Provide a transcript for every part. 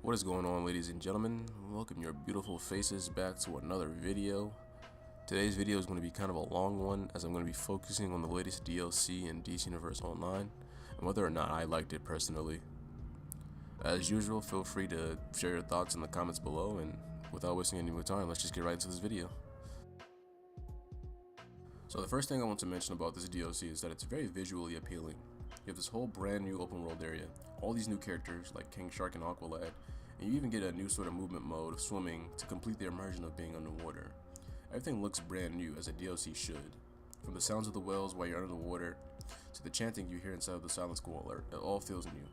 What is going on, ladies and gentlemen? Welcome your beautiful faces back to another video. Today's video is going to be kind of a long one, as I'm going to be focusing on the latest DLC in DC Universe Online and whether or not I liked it personally. As usual, feel free to share your thoughts in the comments below, and without wasting any more time, let's just get right into this video. So the first thing I want to mention about this DLC is that it's very visually appealing. You have this whole brand new open world area, all these new characters like King Shark and Aqualad, and you even get a new sort of movement mode of swimming to complete the immersion of being underwater. Everything looks brand new, as a DLC should. From the sounds of the whales while you're under the water, to the chanting you hear inside of the Silent School alert, it all feels new.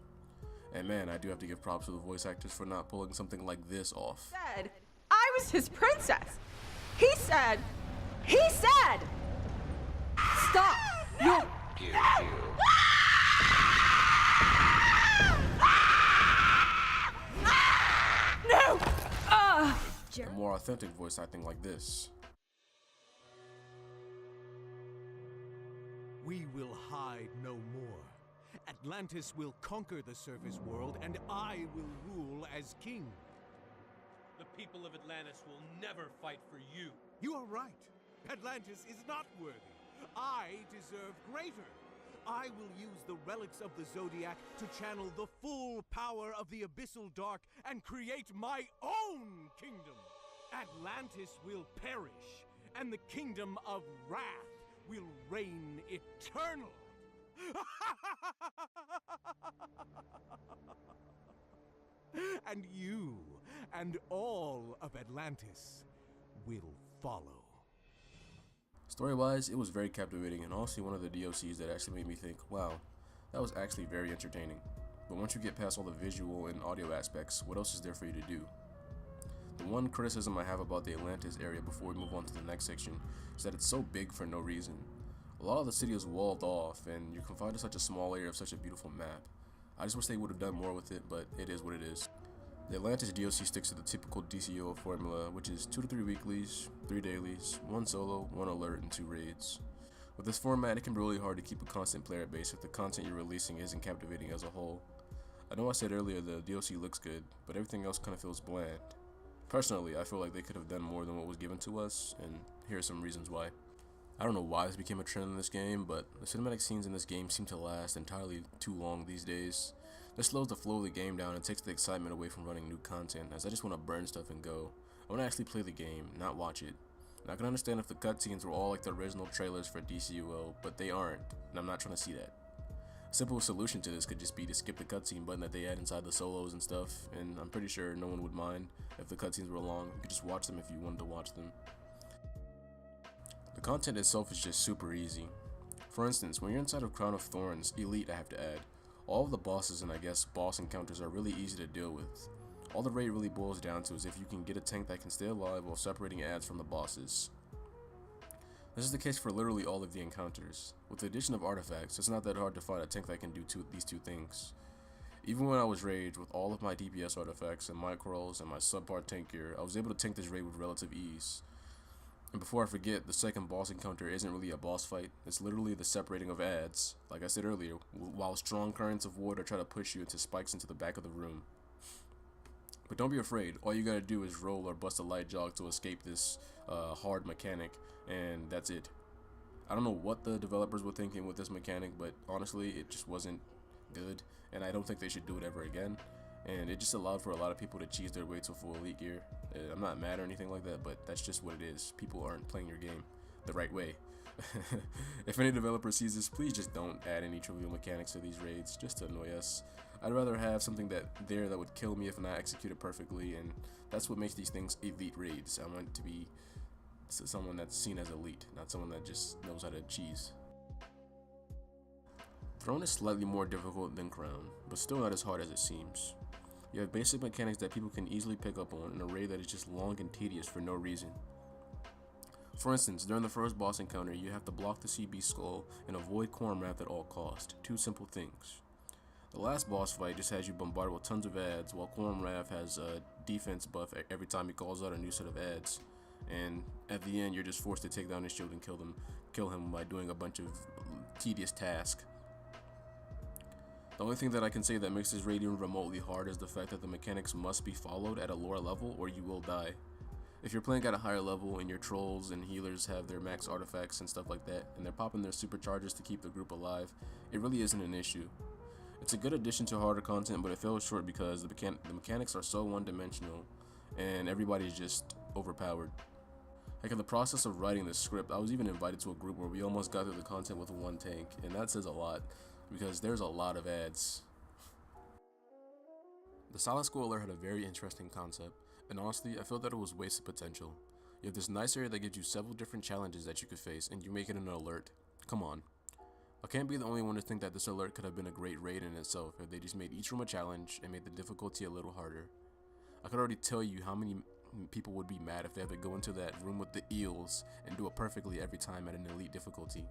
And man, I do have to give props to the voice actors for not pulling something like this off. Said I was his princess. He said, stop. No. A more authentic voice acting like this. We will hide no more. Atlantis will conquer the surface world, and I will rule as king. The people of Atlantis will never fight for you. You are right. Atlantis is not worthy. I deserve greater. I will use the relics of the Zodiac to channel the full power of the Abyssal Dark and create my own kingdom. Atlantis will perish, and the kingdom of wrath will reign eternal. And you and all of Atlantis will follow. Story-wise, it was very captivating and honestly one of the DLCs that actually made me think, wow, that was actually very entertaining. But once you get past all the visual and audio aspects, what else is there for you to do? The one criticism I have about the Atlantis area before we move on to the next section is that it's so big for no reason. A lot of the city is walled off, and you're confined to such a small area of such a beautiful map. I just wish they would have done more with it, but it is what it is. The Atlantis DLC sticks to the typical DCUO formula, which is 2 to 3 weeklies, 3 dailies, 1 solo, 1 alert, and 2 raids. With this format, it can be really hard to keep a constant player base if the content you're releasing isn't captivating as a whole. I know I said earlier the DLC looks good, but everything else kind of feels bland. Personally, I feel like they could have done more than what was given to us, and here are some reasons why. I don't know why this became a trend in this game, but the cinematic scenes in this game seem to last entirely too long these days. This slows the flow of the game down and takes the excitement away from running new content, as I just want to burn stuff and go. I want to actually play the game, not watch it. And I can understand if the cutscenes were all like the original trailers for DCUO, but they aren't, and I'm not trying to see that. A simple solution to this could just be to skip the cutscene button that they add inside the solos and stuff, and I'm pretty sure no one would mind if the cutscenes were long. You could just watch them if you wanted to watch them. The content itself is just super easy. For instance, when you're inside of Crown of Thorns Elite, I have to add, all of the bosses and I guess boss encounters are really easy to deal with. All the raid really boils down to is if you can get a tank that can stay alive while separating ads from the bosses. This is the case for literally all of the encounters. With the addition of artifacts, it's not that hard to find a tank that can do these two things. Even when I was raged with all of my DPS artifacts and micros and my subpar tank gear, I was able to tank this raid with relative ease. And before I forget, the second boss encounter isn't really a boss fight, it's literally the separating of ads, like I said earlier, while strong currents of water try to push you into spikes into the back of the room. But don't be afraid, all you gotta do is roll or bust a light jog to escape this hard mechanic, and that's it. I don't know what the developers were thinking with this mechanic, but honestly, it just wasn't good, and I don't think they should do it ever again. And it just allowed for a lot of people to cheese their way to full elite gear. I'm not mad or anything like that, but that's just what it is. People aren't playing your game the right way. If any developer sees this, please just don't add any trivial mechanics to these raids, just to annoy us. I'd rather have something that would kill me if not executed perfectly, and that's what makes these things elite raids. I want it to be someone that's seen as elite, not someone that just knows how to cheese. Throne is slightly more difficult than Crown, but still not as hard as it seems. You have basic mechanics that people can easily pick up on in a raid that is just long and tedious for no reason. For instance, during the first boss encounter, you have to block the CB skull and avoid Quorum Wrath at all costs. Two simple things. The last boss fight just has you bombarded with tons of ads, while Quorum Wrath has a defense buff every time he calls out a new set of ads. And at the end, you're just forced to take down his shield and kill him by doing a bunch of tedious tasks. The only thing that I can say that makes this raid even remotely hard is the fact that the mechanics must be followed at a lower level or you will die. If you're playing at a higher level and your trolls and healers have their max artifacts and stuff like that, and they're popping their superchargers to keep the group alive, it really isn't an issue. It's a good addition to harder content, but it fell short because the mechanics are so one-dimensional and everybody's just overpowered. Like in the process of writing this script, I was even invited to a group where we almost got through the content with one tank, and that says a lot because there's a lot of ads. The Silent School alert had a very interesting concept, and honestly, I felt that it was wasted potential. You have this nice area that gives you several different challenges that you could face, and you make it an alert. Come on. I can't be the only one to think that this alert could have been a great raid in itself if they just made each room a challenge and made the difficulty a little harder. I could already tell you how many people would be mad if they had to go into that room with the eels and do it perfectly every time at an elite difficulty.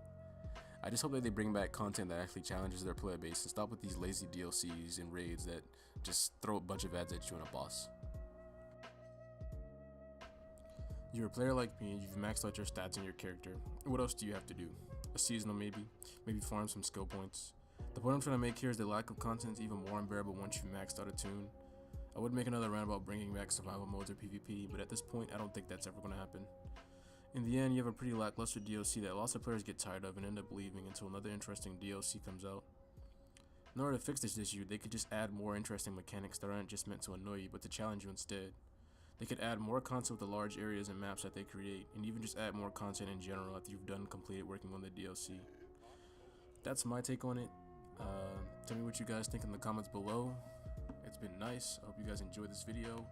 I just hope that they bring back content that actually challenges their player base and stop with these lazy DLCs and raids that just throw a bunch of ads at you and a boss. You're a player like me and you've maxed out your stats and your character. What else do you have to do? A seasonal maybe farm some skill points. The point I'm trying to make here is the lack of content is even more unbearable once you've maxed out a tune. I would make another round about bringing back survival modes or PvP, but at this point I don't think that's ever going to happen. In the end, you have a pretty lackluster DLC that lots of players get tired of and end up leaving until another interesting DLC comes out. In order to fix this issue, they could just add more interesting mechanics that aren't just meant to annoy you, but to challenge you instead. They could add more content with the large areas and maps that they create, and even just add more content in general after you've done completed working on the DLC. That's my take on it. Tell me what you guys think in the comments below. It's been nice. I hope you guys enjoyed this video.